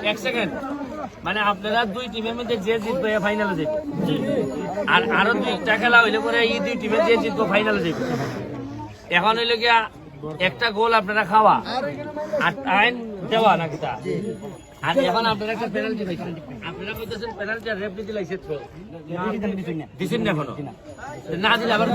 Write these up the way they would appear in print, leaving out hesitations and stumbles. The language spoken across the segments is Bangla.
এক সেকেন্ড মানে আপনারা দুই টিমের মধ্যে যে জিতবে ফাইনালে যাবে আর আরো দুইটা খেলা হইলে পরে এই দুই টিমের যে জিতবো ফাইনালে যাবে এখন হইলে গিয়া একটা গোল আপনারা খাওয়া আর আইন দেওয়া নাকি তা আর এখন আপনারা একটা পেনাল্টি পাইছেন আপনারা কইতেছেন পেনাল্টি আর রেফারি দিলাইছে তো দিছেন না এখনো না দিলে আবার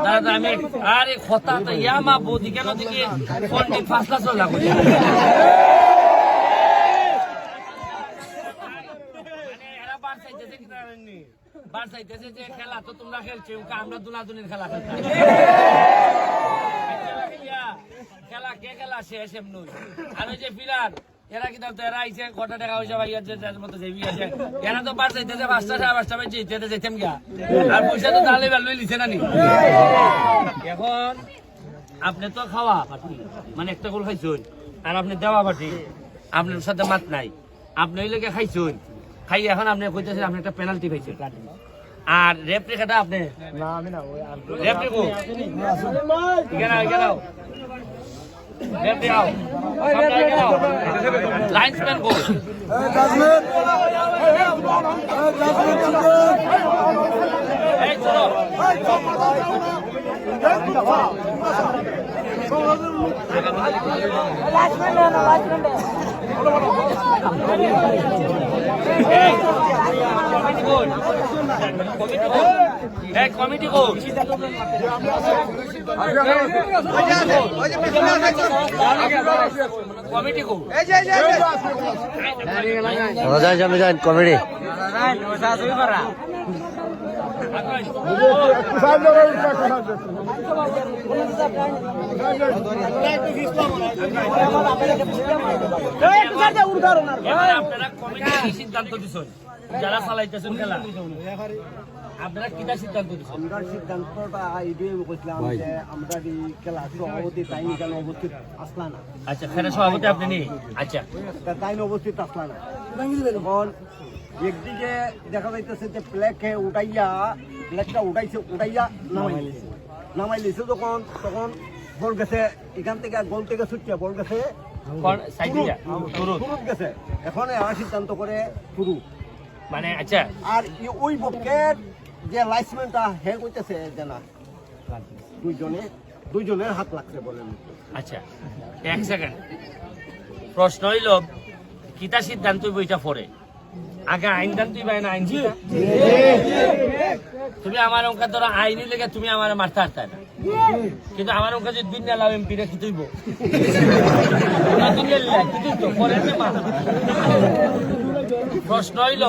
দাদা আমি আরে কথা তো ইয়ামা বৌদি কেন দিকে পন্ডিত ফাসলা চলা করি বার চাইতেছে যে খেলা তো তোমরা খেলছো আমরা দুনাদুনির খেলা খেলতাম খেলা কে খেলা শেষ এমনি আর ওই যে ফিরার এরা কি ধরতো এরা আইসে কটা টাকা হয়েছে ভাই মতো জেবি আছে এরা তো বার চাইতেছে 5টা 5:30 বাজে যেতে যেতাম গিয়া আর পয়সা তো তাহলে ভালো লিছে না নি এখন আপনি তো খাওয়া পাটি মানে একটা গোল খাইছুন আর আপনি দেওয়া পাটি আপনার সাথে মাত নাই আপনি ওই লোকে খাইছুন খাই এখন আপনি কইতেছেন আপনি একটা পেনাল্টি পাইছেন আর রেফারি কাটা আপনি না আমি না ওই রেফারি কো গেলাও রেফারি আও সামনে গেলাও লাইনসম্যান কো এই চলো কমিটি কো কমিটি কো কমিটি আপনারা কমিটি সিদ্ধান্ত দিচ্ছেন যারা চালাইতেছেন খেলা আপনারা কিটা সিদ্ধান্ত দিচ্ছেন আমরা সিদ্ধান্তটা এইটাই কইছিলাম যে আমরা এই খেলা সভাপতি তাই কেন উপস্থিত আসলা না আচ্ছা খেলা সভাপতি আপনি নেই আচ্ছা তাই উপস্থিত আসলা না তখন একদিকে দেখা যাইতেছে যে প্লেকে প্লেকটা উঠাইয়া নামাই লিছে তখন বল গেছে এখান থেকে গোল থেকে ছুটিয়া বল গেছে গেছে এখন আর সিদ্ধান্ত করে শুরু মানে আচ্ছা আর ওই পক্ষের যে লাইসমেন্টটা হে কইতেছে যে না দুইজনের হাত লাগছে বলেন আচ্ছা এক সেকেন্ড প্রশ্ন হইল কিতা সিদ্ধান্ত বইটা পড়ে আগে আইন দান তুই পাই না আইন তুমি আমার অঙ্কা ধরো আইনি লেগে তুমি আমার মারতে হারতে না কিন্তু আমার অঙ্কা যদি দিন নেলাম এমপি রে কি তুইব প্রশ্ন হইল